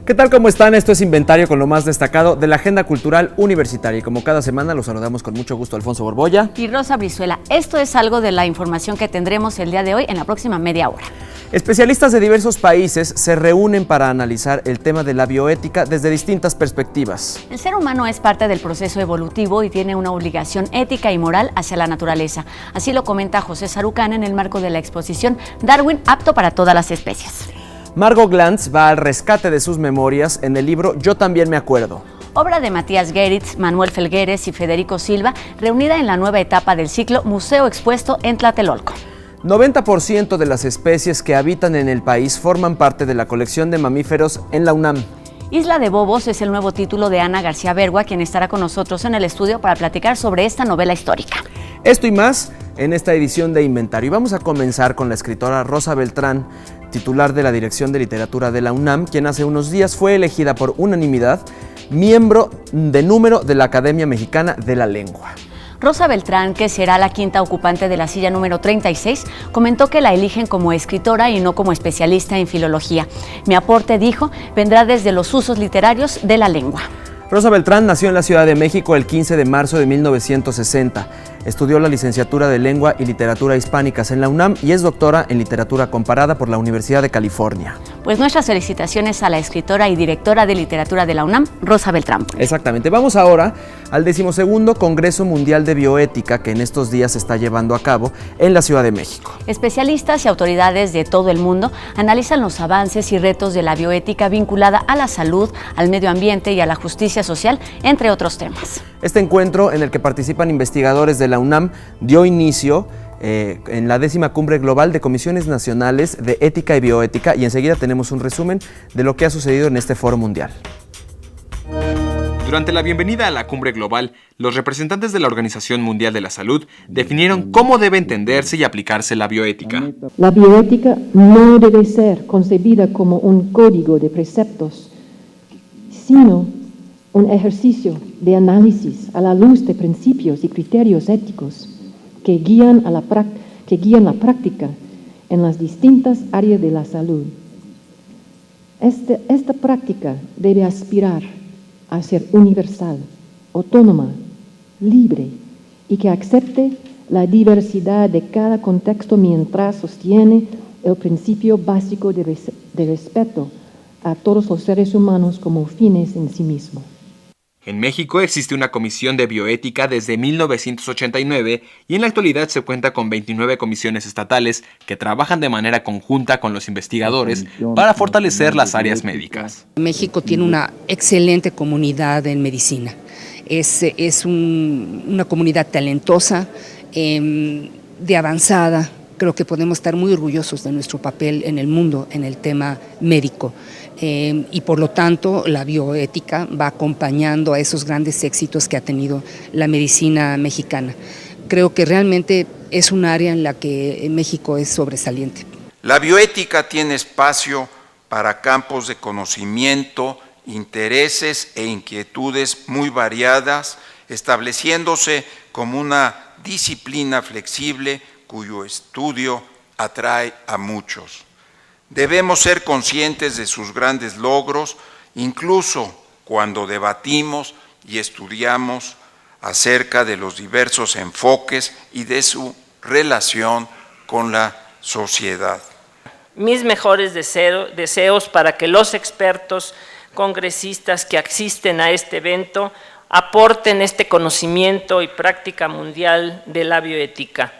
¿Qué tal? ¿Cómo están? Esto es Inventario con lo más destacado de la agenda cultural universitaria. Y como cada semana los saludamos con mucho gusto Alfonso Borbolla y Rosa Brizuela. Esto es algo de la información que tendremos el día de hoy en la próxima media hora. Especialistas de diversos países se reúnen para analizar el tema de la bioética desde distintas perspectivas. El ser humano es parte del proceso evolutivo y tiene una obligación ética y moral hacia la naturaleza. Así lo comenta José Sarucán en el marco de la exposición Darwin, apto para todas las especies. Margot Glantz va al rescate de sus memorias en el libro Yo también me acuerdo. Obra de Matías Geritz, Manuel Felgueres y Federico Silva, reunida en la nueva etapa del ciclo Museo Expuesto en Tlatelolco. 90% de las especies que habitan en el país forman parte de la colección de mamíferos en la UNAM. Isla de Bobos es el nuevo título de Ana García Bergua, quien estará con nosotros en el estudio para platicar sobre esta novela histórica. Esto y más en esta edición de Inventario. Y vamos a comenzar con la escritora Rosa Beltrán, titular de la Dirección de Literatura de la UNAM, quien hace unos días fue elegida por unanimidad miembro de número de la Academia Mexicana de la Lengua. Rosa Beltrán, que será la quinta ocupante de la silla número 36, comentó que la eligen como escritora y no como especialista en filología. Mi aporte, dijo, vendrá desde los usos literarios de la lengua. Rosa Beltrán nació en la Ciudad de México el 15 de marzo de 1960. Estudió la licenciatura de Lengua y Literatura Hispánicas en la UNAM y es doctora en Literatura Comparada por la Universidad de California. Pues nuestras felicitaciones a la escritora y directora de Literatura de la UNAM, Rosa Beltrán. Exactamente. Vamos ahora al 12º Congreso Mundial de Bioética que en estos días se está llevando a cabo en la Ciudad de México. Especialistas y autoridades de todo el mundo analizan los avances y retos de la bioética vinculada a la salud, al medio ambiente y a la justicia social, entre otros temas. Este encuentro, en el que participan investigadores de la UNAM, dio inicio en la 10ª Cumbre Global de Comisiones Nacionales de Ética y Bioética, y enseguida tenemos un resumen de lo que ha sucedido en este foro mundial. Durante la bienvenida a la Cumbre Global, los representantes de la Organización Mundial de la Salud definieron cómo debe entenderse y aplicarse la bioética. La bioética no debe ser concebida como un código de preceptos, sino un ejercicio de análisis a la luz de principios y criterios éticos que guían la práctica en las distintas áreas de la salud. Esta práctica debe aspirar a ser universal, autónoma, libre y que acepte la diversidad de cada contexto mientras sostiene el principio básico de respeto a todos los seres humanos como fines en sí mismos. En México existe una comisión de bioética desde 1989 y en la actualidad se cuenta con 29 comisiones estatales que trabajan de manera conjunta con los investigadores para fortalecer las áreas médicas. México tiene una excelente comunidad en medicina. Es una comunidad talentosa, de avanzada. Creo que podemos estar muy orgullosos de nuestro papel en el mundo en el tema médico. Y por lo tanto la bioética va acompañando a esos grandes éxitos que ha tenido la medicina mexicana. Creo que realmente es un área en la que México es sobresaliente. La bioética tiene espacio para campos de conocimiento, intereses e inquietudes muy variadas, estableciéndose como una disciplina flexible cuyo estudio atrae a muchos. Debemos ser conscientes de sus grandes logros, incluso cuando debatimos y estudiamos acerca de los diversos enfoques y de su relación con la sociedad. Mis mejores deseos para que los expertos congresistas que asisten a este evento aporten este conocimiento y práctica mundial de la bioética.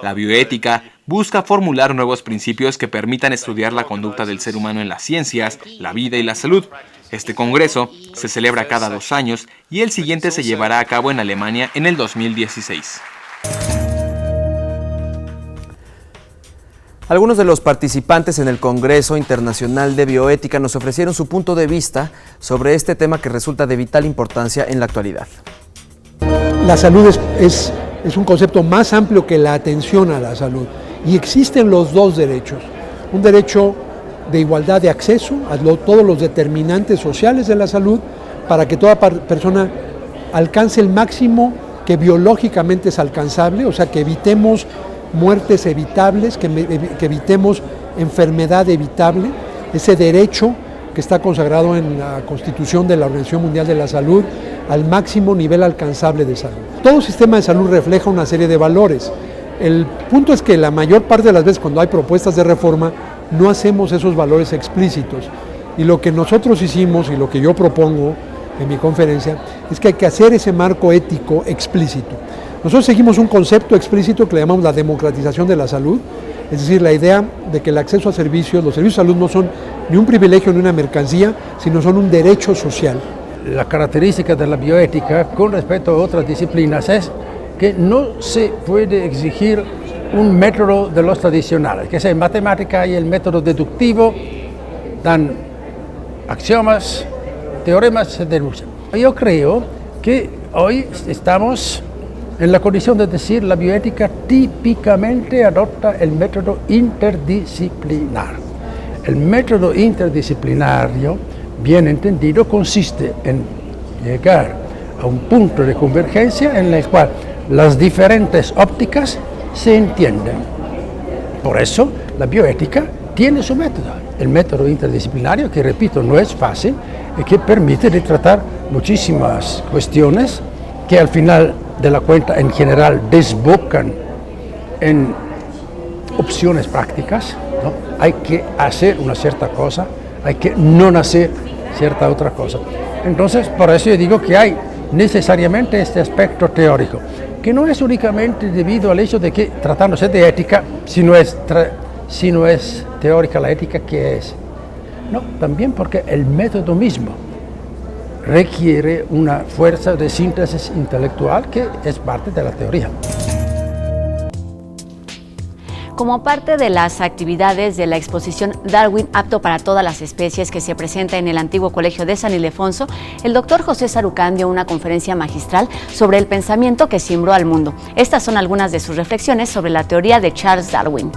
La bioética busca formular nuevos principios que permitan estudiar la conducta del ser humano en las ciencias, la vida y la salud. Este congreso se celebra cada 2 años y el siguiente se llevará a cabo en Alemania en el 2016. Algunos de los participantes en el Congreso Internacional de Bioética nos ofrecieron su punto de vista sobre este tema que resulta de vital importancia en la actualidad. La salud es un concepto más amplio que la atención a la salud y existen los dos derechos, un derecho de igualdad de acceso a todos los determinantes sociales de la salud para que toda persona alcance el máximo que biológicamente es alcanzable, o sea, que evitemos muertes evitables, que evitemos enfermedad evitable, ese derecho que está consagrado en la Constitución de la Organización Mundial de la Salud al máximo nivel alcanzable de salud. Todo sistema de salud refleja una serie de valores. El punto es que la mayor parte de las veces cuando hay propuestas de reforma no hacemos esos valores explícitos. Y lo que nosotros hicimos y lo que yo propongo en mi conferencia es que hay que hacer ese marco ético explícito. Nosotros seguimos un concepto explícito que le llamamos la democratización de la salud, es decir, la idea de que el acceso a servicios, los servicios de salud no son ni un privilegio ni una mercancía, sino son un derecho social. La característica de la bioética con respecto a otras disciplinas es que no se puede exigir un método de los tradicionales, que sea en matemática hay el método deductivo, dan axiomas, teoremas, se deducen. Yo creo que hoy estamos en la condición de decir la bioética típicamente adopta el método interdisciplinar. El método interdisciplinario, bien entendido, consiste en llegar a un punto de convergencia en el cual las diferentes ópticas se entienden. Por eso la bioética tiene su método, el método interdisciplinario, que repito, no es fácil y que permite de tratar muchísimas cuestiones que al final de la cuenta en general desbocan en opciones prácticas, ¿no? Hay que hacer una cierta cosa, hay que no hacer cierta otra cosa. Entonces, por eso yo digo que hay necesariamente este aspecto teórico, que no es únicamente debido al hecho de que tratándose de ética, si no es teórica la ética, ¿qué es? No, también porque el método mismo requiere una fuerza de síntesis intelectual que es parte de la teoría. Como parte de las actividades de la exposición Darwin apto para todas las especies que se presenta en el antiguo Colegio de San Ildefonso, el doctor José Sarucán dio una conferencia magistral sobre el pensamiento que cimbró al mundo. Estas son algunas de sus reflexiones sobre la teoría de Charles Darwin.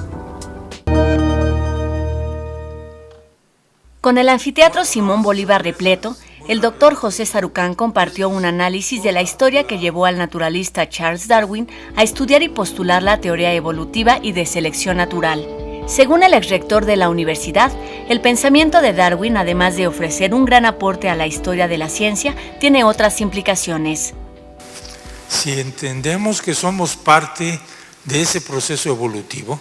Con el anfiteatro Simón Bolívar repleto, el doctor José Sarucán compartió un análisis de la historia que llevó al naturalista Charles Darwin a estudiar y postular la teoría evolutiva y de selección natural. Según el exrector de la universidad, el pensamiento de Darwin, además de ofrecer un gran aporte a la historia de la ciencia, tiene otras implicaciones. Si entendemos que somos parte de ese proceso evolutivo,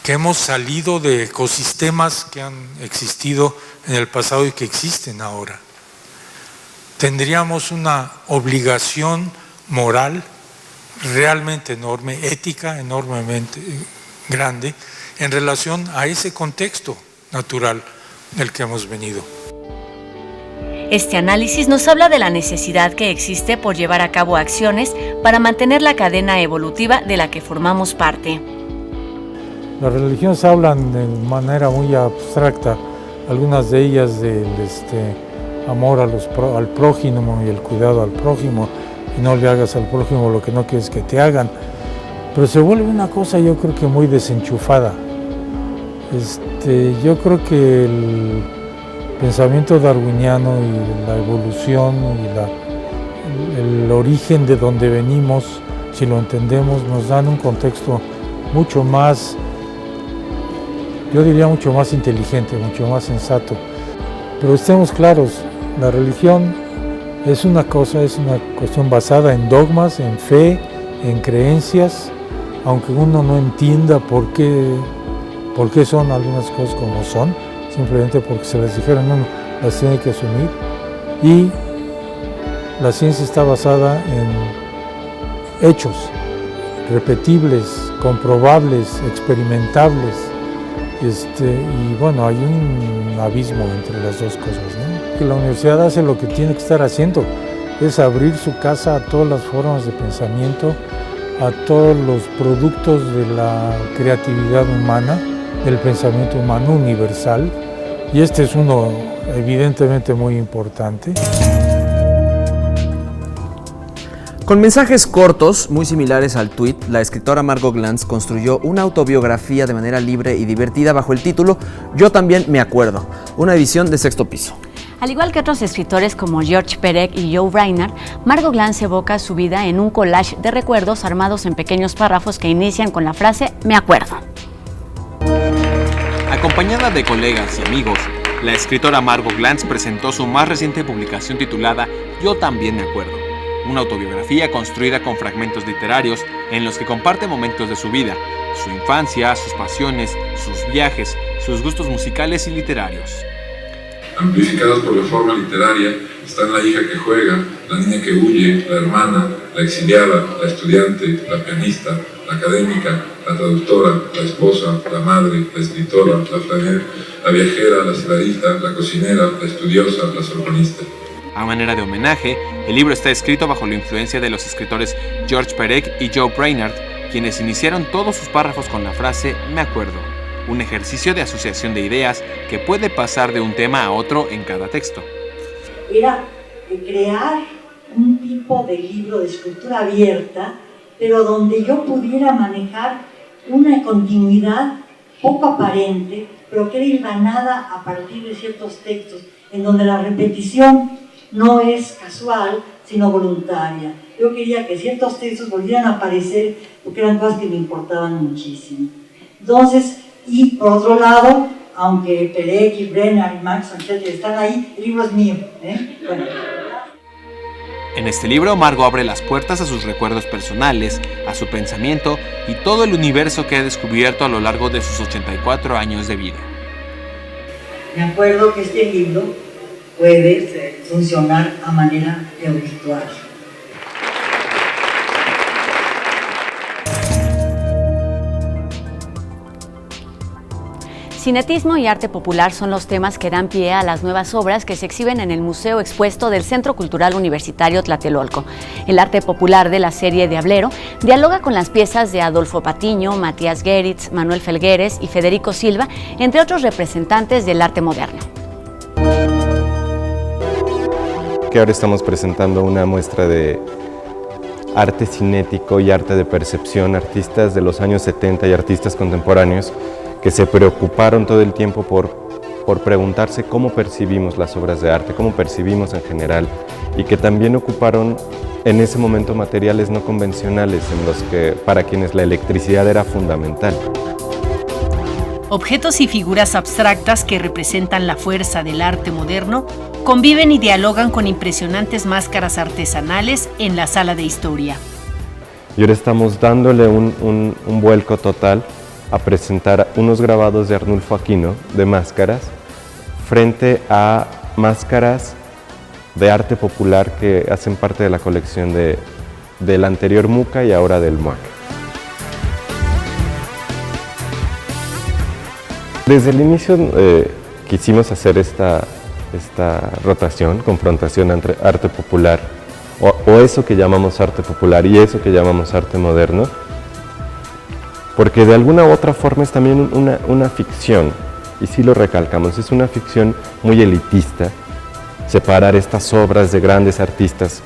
que hemos salido de ecosistemas que han existido en el pasado y que existen ahora, tendríamos una obligación moral realmente enorme, ética enormemente grande, en relación a ese contexto natural del que hemos venido. Este análisis nos habla de la necesidad que existe por llevar a cabo acciones para mantener la cadena evolutiva de la que formamos parte. Las religiones hablan de manera muy abstracta, algunas de ellas del amor al prójimo y el cuidado al prójimo, y no le hagas al prójimo lo que no quieres que te hagan. Pero se vuelve una cosa, yo creo que muy desenchufada. Yo creo que el pensamiento darwiniano y la evolución y el origen de donde venimos, si lo entendemos, nos dan un contexto mucho más, yo diría mucho más inteligente, mucho más sensato. Pero estemos claros, la religión es una cuestión basada en dogmas, en fe, en creencias, aunque uno no entienda por qué son algunas cosas como son, simplemente porque se las dijeron, uno las tiene que asumir. Y la ciencia está basada en hechos repetibles, comprobables, experimentables, y bueno, hay un abismo entre las dos cosas, ¿no? Que la universidad hace lo que tiene que estar haciendo, es abrir su casa a todas las formas de pensamiento, a todos los productos de la creatividad humana, del pensamiento humano universal, y este es uno evidentemente muy importante. Con mensajes cortos, muy similares al tuit, la escritora Margot Glantz construyó una autobiografía de manera libre y divertida bajo el título Yo también me acuerdo, una edición de Sexto Piso. Al igual que otros escritores como George Perec y Joe Reinhardt, Margot Glantz evoca su vida en un collage de recuerdos armados en pequeños párrafos que inician con la frase «Me acuerdo». Acompañada de colegas y amigos, la escritora Margot Glantz presentó su más reciente publicación titulada Yo también me acuerdo, una autobiografía construida con fragmentos literarios en los que comparte momentos de su vida, su infancia, sus pasiones, sus viajes, sus gustos musicales y literarios. Amplificados por la forma literaria están la hija que juega, la niña que huye, la hermana, la exiliada, la estudiante, la pianista, la académica, la traductora, la esposa, la madre, la escritora, la flanera, la viajera, la celadita, la cocinera, la estudiosa, la sorbonista. A manera de homenaje, el libro está escrito bajo la influencia de los escritores George Perec y Joe Brainard, quienes iniciaron todos sus párrafos con la frase «me acuerdo», un ejercicio de asociación de ideas que puede pasar de un tema a otro en cada texto. Era crear un tipo de libro de escritura abierta, pero donde yo pudiera manejar una continuidad poco aparente, pero que era hilvanada a partir de ciertos textos, en donde la repetición no es casual, sino voluntaria. Yo quería que ciertos textos volvieran a aparecer porque eran cosas que me importaban muchísimo. Entonces, y por otro lado, aunque Perec y Brenner y Max etcétera están ahí, el libro es mío. Bueno. En este libro, Margot abre las puertas a sus recuerdos personales, a su pensamiento y todo el universo que ha descubierto a lo largo de sus 84 años de vida. Me acuerdo que este libro puede funcionar a manera de obituario. Cinetismo y arte popular son los temas que dan pie a las nuevas obras que se exhiben en el Museo Expuesto del Centro Cultural Universitario Tlatelolco. El arte popular de la serie Diablero dialoga con las piezas de Adolfo Patiño, Matías Geritz, Manuel Felgueres y Federico Silva, entre otros representantes del arte moderno. Que ahora estamos presentando una muestra de arte cinético y arte de percepción, artistas de los años 70 y artistas contemporáneos que se preocuparon todo el tiempo por preguntarse cómo percibimos las obras de arte, cómo percibimos en general, y que también ocuparon en ese momento materiales no convencionales en los que para quienes la electricidad era fundamental. Objetos y figuras abstractas que representan la fuerza del arte moderno conviven y dialogan con impresionantes máscaras artesanales en la sala de historia. Y ahora estamos dándole un vuelco total a presentar unos grabados de Arnulfo Aquino de máscaras frente a máscaras de arte popular que hacen parte de la colección del anterior MUCA y ahora del MUAC. Desde el inicio quisimos hacer esta rotación, confrontación entre arte popular o eso que llamamos arte popular y eso que llamamos arte moderno, porque de alguna u otra forma es también una ficción, y sí lo recalcamos, es una ficción muy elitista, separar estas obras de grandes artistas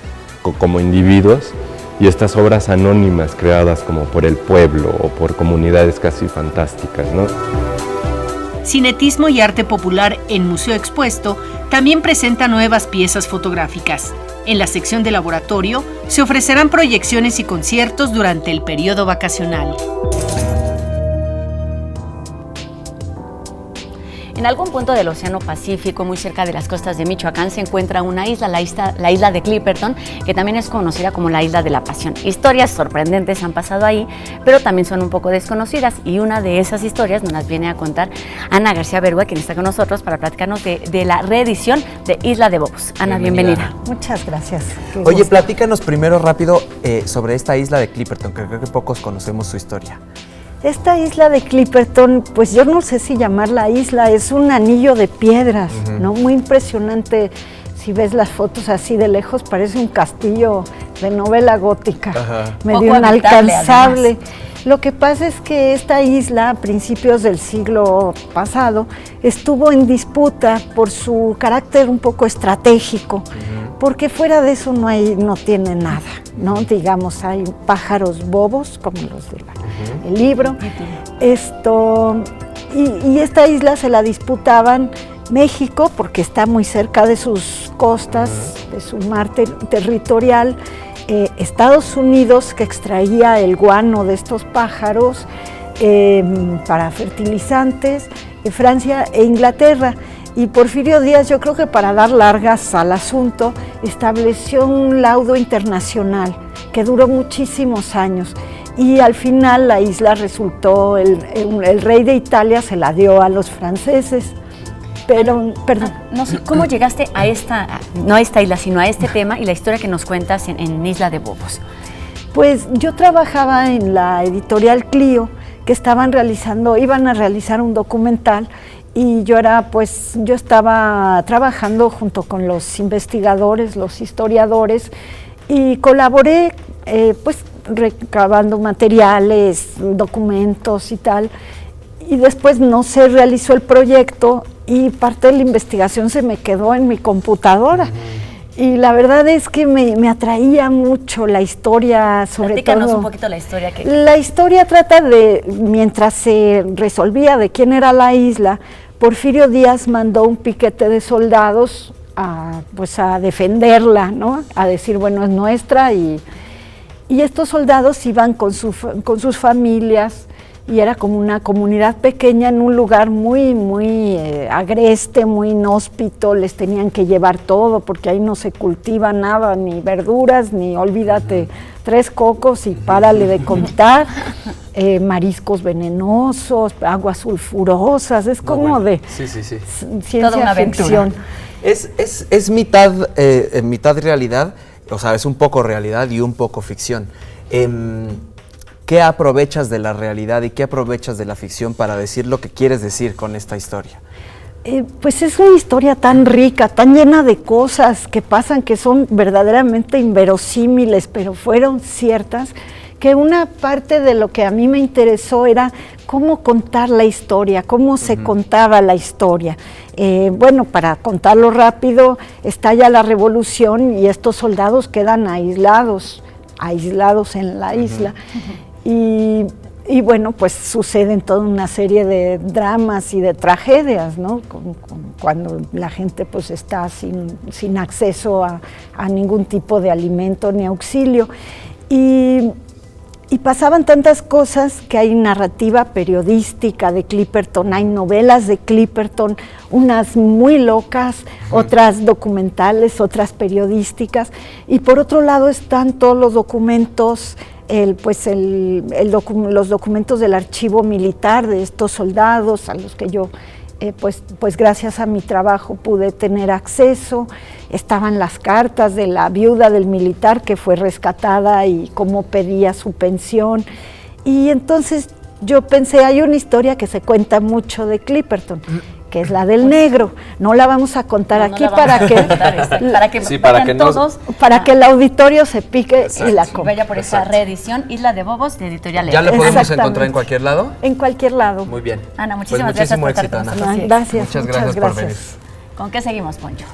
como individuos y estas obras anónimas creadas como por el pueblo o por comunidades casi fantásticas, ¿no? Cinetismo y arte popular en Museo Expuesto también presenta nuevas piezas fotográficas. En la sección de laboratorio se ofrecerán proyecciones y conciertos durante el periodo vacacional. En algún punto del Océano Pacífico, muy cerca de las costas de Michoacán, se encuentra una isla, la isla de Clipperton, que también es conocida como la Isla de la Pasión. Historias sorprendentes han pasado ahí, pero también son un poco desconocidas, y una de esas historias nos las viene a contar Ana García Berúa, quien está con nosotros para platicarnos de la reedición de Isla de Bobos. Ana, bienvenida. Muchas gracias. Oye, platícanos primero rápido sobre esta isla de Clipperton, que creo que pocos conocemos su historia. Esta isla de Clipperton, pues yo no sé si llamarla isla, es un anillo de piedras, ¿no? Muy impresionante. Si ves las fotos así de lejos, parece un castillo de novela gótica, medio inalcanzable. Lo que pasa es que esta isla, a principios del siglo pasado, estuvo en disputa por su carácter un poco estratégico, porque fuera de eso no tiene nada, ¿no? Digamos, hay pájaros bobos, como los del libro. Y esta isla se la disputaban México, porque está muy cerca de sus costas, de su mar territorial, Estados Unidos, que extraía el guano de estos pájaros para fertilizantes, Francia e Inglaterra. Y Porfirio Díaz, yo creo que para dar largas al asunto, estableció un laudo internacional que duró muchísimos años. Y al final la isla resultó, el rey de Italia se la dio a los franceses. Pero, perdón. No sé, ¿cómo llegaste a no a esta isla, sino a este tema y la historia que nos cuentas en Isla de Bobos? Pues yo trabajaba en la editorial Clio, que iban a realizar un documental, y yo estaba trabajando junto con los investigadores, los historiadores, y colaboré recabando materiales, documentos y tal, y después no se realizó el proyecto y parte de la investigación se me quedó en mi computadora. Y la verdad es que me atraía mucho la historia, sobre Platícanos todo. un poquito la historia. La historia trata de, mientras se resolvía de quién era la isla, Porfirio Díaz mandó un piquete de soldados a defenderla, ¿no? A decir, bueno, es nuestra, y estos soldados iban con sus familias, y era como una comunidad pequeña en un lugar muy agreste, muy inhóspito. Les tenían que llevar todo porque ahí no se cultiva nada, ni verduras, ni olvídate, 3 cocos y párale de contar, mariscos venenosos, aguas sulfurosas, es como de ciencia Toda una ficción. Es mitad realidad, o sea, es un poco realidad y un poco ficción. ¿Qué aprovechas de la realidad y qué aprovechas de la ficción para decir lo que quieres decir con esta historia? Pues es una historia tan rica, tan llena de cosas que pasan que son verdaderamente inverosímiles, pero fueron ciertas, que una parte de lo que a mí me interesó era cómo contar la historia, cómo se contaba la historia. Bueno, para contarlo rápido, estalla la revolución y estos soldados quedan aislados en la isla. Y bueno, pues suceden toda una serie de dramas y de tragedias, ¿no? Cuando la gente pues está sin acceso a ningún tipo de alimento ni auxilio. Y pasaban tantas cosas que hay narrativa periodística de Clipperton, hay novelas de Clipperton, unas muy locas, otras documentales, otras periodísticas, y por otro lado están todos los documentos, los documentos del archivo militar de estos soldados a los que yo pues gracias a mi trabajo pude tener acceso. Estaban las cartas de la viuda del militar que fue rescatada y cómo pedía su pensión, y entonces yo pensé, hay una historia que se cuenta mucho de Clipperton, que es la del negro. No la vamos a contar aquí para que el auditorio se pique. Exacto. Y la compre. Vaya por esa reedición, Isla de Bobos, de Editorial ¿Ya la podemos encontrar en cualquier lado? En cualquier lado. Muy bien. Ana, muchísimas gracias por estar con nosotros. Gracias. Muchas gracias por venir. ¿Con qué seguimos, Poncho?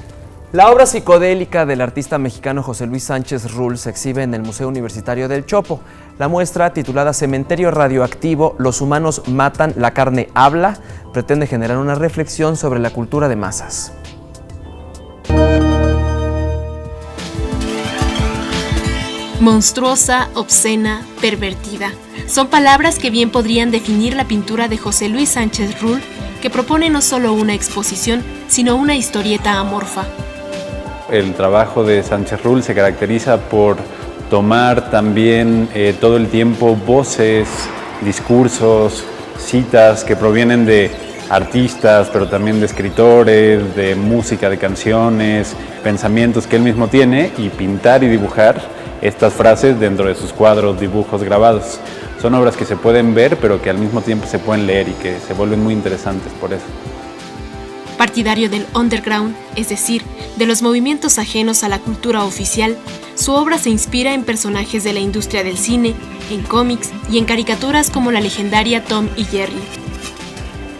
La obra psicodélica del artista mexicano José Luis Sánchez Rull se exhibe en el Museo Universitario del Chopo. La muestra, titulada Cementerio Radioactivo, los humanos matan, la carne habla, pretende generar una reflexión sobre la cultura de masas. Monstruosa, obscena, pervertida. Son palabras que bien podrían definir la pintura de José Luis Sánchez Rull, que propone no solo una exposición, sino una historieta amorfa. El trabajo de Sánchez Rull se caracteriza por tomar también todo el tiempo voces, discursos, citas que provienen de artistas, pero también de escritores, de música, de canciones, pensamientos que él mismo tiene, y pintar y dibujar estas frases dentro de sus cuadros, dibujos grabados. Son obras que se pueden ver, pero que al mismo tiempo se pueden leer y que se vuelven muy interesantes por eso. Partidario del underground, es decir, de los movimientos ajenos a la cultura oficial, su obra se inspira en personajes de la industria del cine, en cómics y en caricaturas como la legendaria Tom y Jerry.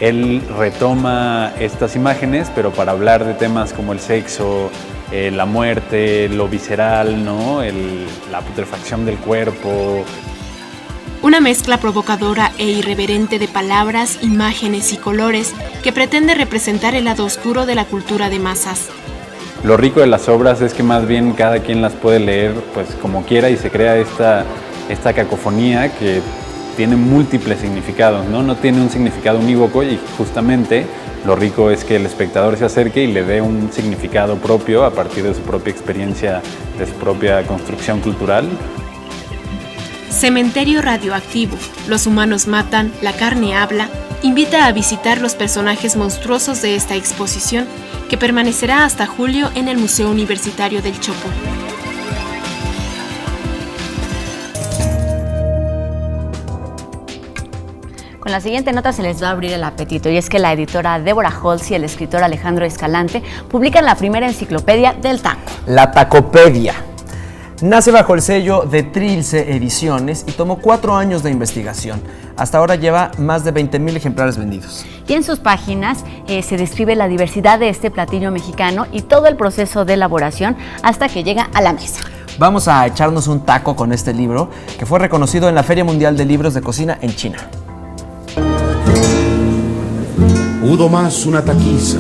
Él retoma estas imágenes, pero para hablar de temas como el sexo, la muerte, lo visceral, ¿no? La putrefacción del cuerpo. Una mezcla provocadora e irreverente de palabras, imágenes y colores que pretende representar el lado oscuro de la cultura de masas. Lo rico de las obras es que más bien cada quien las puede leer pues como quiera, y se crea esta cacofonía que tiene múltiples significados, ¿no? No tiene un significado unívoco, y justamente lo rico es que el espectador se acerque y le dé un significado propio a partir de su propia experiencia, de su propia construcción cultural. Cementerio radioactivo, los humanos matan, la carne habla, invita a visitar los personajes monstruosos de esta exposición que permanecerá hasta julio en el Museo Universitario del Chopo. Con la siguiente nota se les va a abrir el apetito, y es que la editora Débora Holtz y el escritor Alejandro Escalante publican la primera enciclopedia del taco. La Tacopedia. Nace bajo el sello de Trilce Ediciones y tomó 4 años de investigación. Hasta ahora lleva más de 20,000 ejemplares vendidos. Y en sus páginas se describe la diversidad de este platillo mexicano y todo el proceso de elaboración hasta que llega a la mesa. Vamos a echarnos un taco con este libro, que fue reconocido en la Feria Mundial de Libros de Cocina en China. Pudo más una taquiza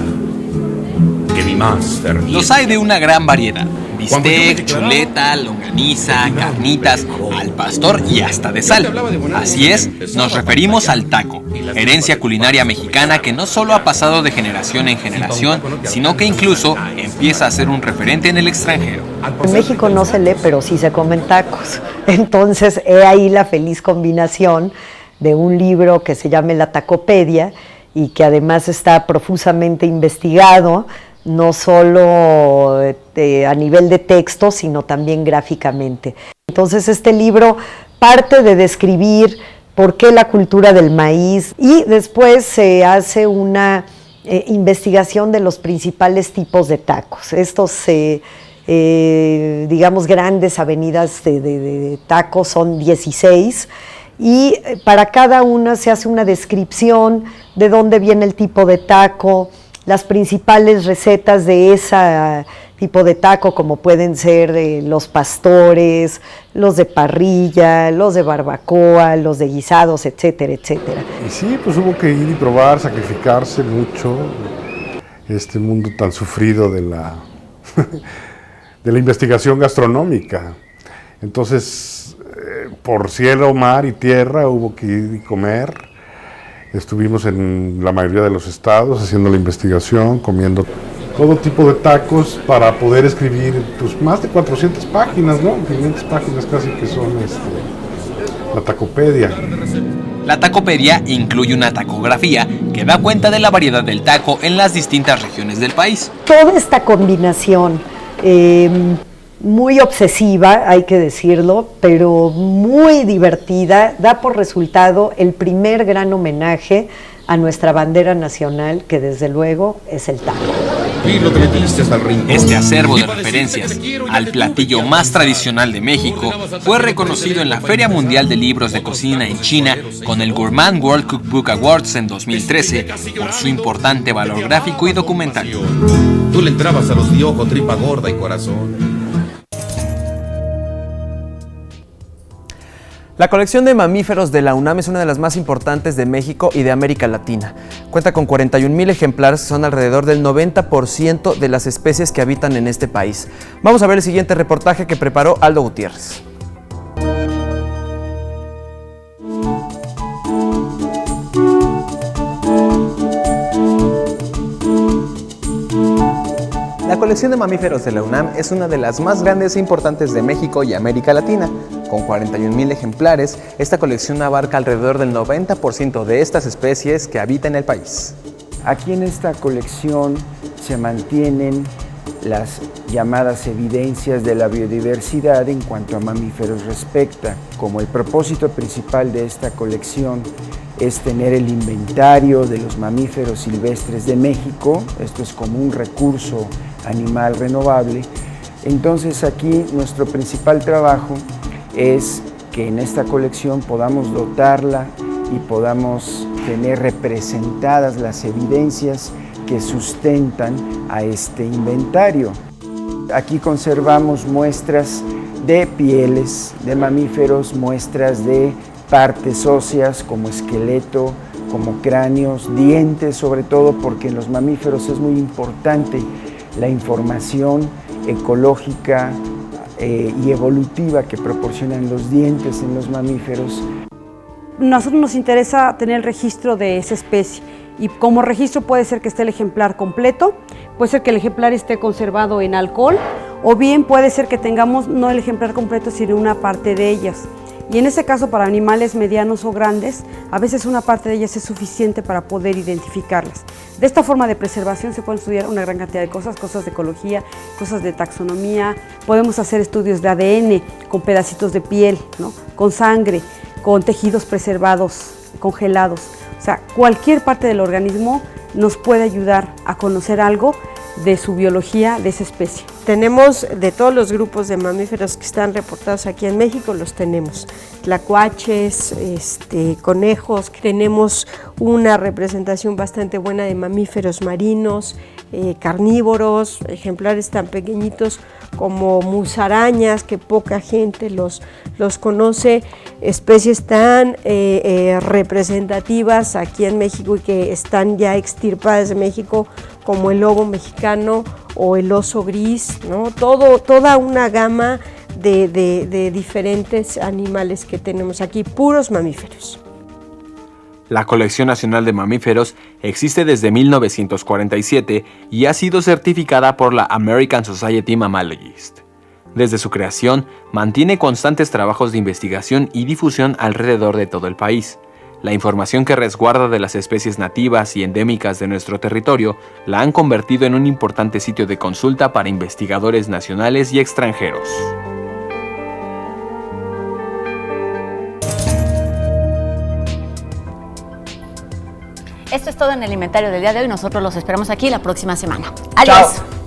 que mi máster. Los hay de una gran variedad. Bistec, chuleta, longaniza, carnitas, al pastor y hasta de sal. Así es, nos referimos al taco, herencia culinaria mexicana que no solo ha pasado de generación en generación, sino que incluso empieza a ser un referente en el extranjero. En México no se lee, pero sí se comen tacos. Entonces, he ahí la feliz combinación de un libro que se llama La Tacopedia y que además está profusamente investigado, no solo a nivel de texto, sino también gráficamente. Entonces este libro parte de describir por qué la cultura del maíz, y después se hace una investigación de los principales tipos de tacos. Estos, digamos, grandes avenidas de tacos son 16, y para cada una se hace una descripción de dónde viene el tipo de taco, las principales recetas de ese tipo de taco, como pueden ser los pastores, los de parrilla, los de barbacoa, los de guisados, etcétera, etcétera. Y sí, pues hubo que ir y probar, sacrificarse mucho, este mundo tan sufrido de la investigación gastronómica. Entonces, por cielo, mar y tierra hubo que ir y comer. Estuvimos en la mayoría de los estados haciendo la investigación, comiendo todo tipo de tacos para poder escribir pues, más de 400 páginas, ¿no? 500 páginas casi que son la Tacopedia. La Tacopedia incluye una tacografía que da cuenta de la variedad del taco en las distintas regiones del país. Toda esta combinación muy obsesiva, hay que decirlo, pero muy divertida, da por resultado el primer gran homenaje a nuestra bandera nacional, que desde luego es el taco. Este acervo de referencias al platillo más tradicional de México fue reconocido en la Feria Mundial de Libros de Cocina en China con el Gourmand World Cookbook Awards en 2013 por su importante valor gráfico y documental. Tú le entrabas a los de ojo, tripa gorda y corazón. La colección de mamíferos de la UNAM es una de las más importantes de México y de América Latina. Cuenta con 41,000 ejemplares, que son alrededor del 90% de las especies que habitan en este país. Vamos a ver el siguiente reportaje que preparó Aldo Gutiérrez. La colección de mamíferos de la UNAM es una de las más grandes e importantes de México y América Latina. Con 41,000 ejemplares, esta colección abarca alrededor del 90% de estas especies que habitan en el país. Aquí en esta colección se mantienen las llamadas evidencias de la biodiversidad en cuanto a mamíferos respecta. Como el propósito principal de esta colección es tener el inventario de los mamíferos silvestres de México, esto es como un recurso animal renovable, entonces aquí nuestro principal trabajo es que en esta colección podamos dotarla y podamos tener representadas las evidencias que sustentan a este inventario. Aquí conservamos muestras de pieles de mamíferos, muestras de partes óseas como esqueleto, como cráneos, dientes sobre todo, porque en los mamíferos es muy importante la información ecológica y evolutiva que proporcionan los dientes en los mamíferos. nosotros nos interesa tener el registro de esa especie. Y como registro puede ser que esté el ejemplar completo, puede ser que el ejemplar esté conservado en alcohol, o bien puede ser que tengamos no el ejemplar completo, sino una parte de ellas. Y en este caso, para animales medianos o grandes, a veces una parte de ellas es suficiente para poder identificarlas. De esta forma de preservación se pueden estudiar una gran cantidad de cosas de ecología, cosas de taxonomía, podemos hacer estudios de ADN con pedacitos de piel, ¿no? Con sangre, con tejidos preservados, congelados. O sea, cualquier parte del organismo nos puede ayudar a conocer algo de su biología de esa especie. Tenemos de todos los grupos de mamíferos que están reportados aquí en México, los tenemos. Tlacuaches, conejos, tenemos una representación bastante buena de mamíferos marinos, carnívoros, ejemplares tan pequeñitos como musarañas, que poca gente los conoce, especies tan representativas aquí en México y que están ya extirpadas de México, como el lobo mexicano o el oso gris, ¿no? Toda una gama de diferentes animales que tenemos aquí, puros mamíferos. La Colección Nacional de Mamíferos existe desde 1947 y ha sido certificada por la American Society Mammalogist. Desde su creación, mantiene constantes trabajos de investigación y difusión alrededor de todo el país. La información que resguarda de las especies nativas y endémicas de nuestro territorio la han convertido en un importante sitio de consulta para investigadores nacionales y extranjeros. Esto es todo en el inventario del día de hoy. Nosotros los esperamos aquí la próxima semana. Adiós. Chao.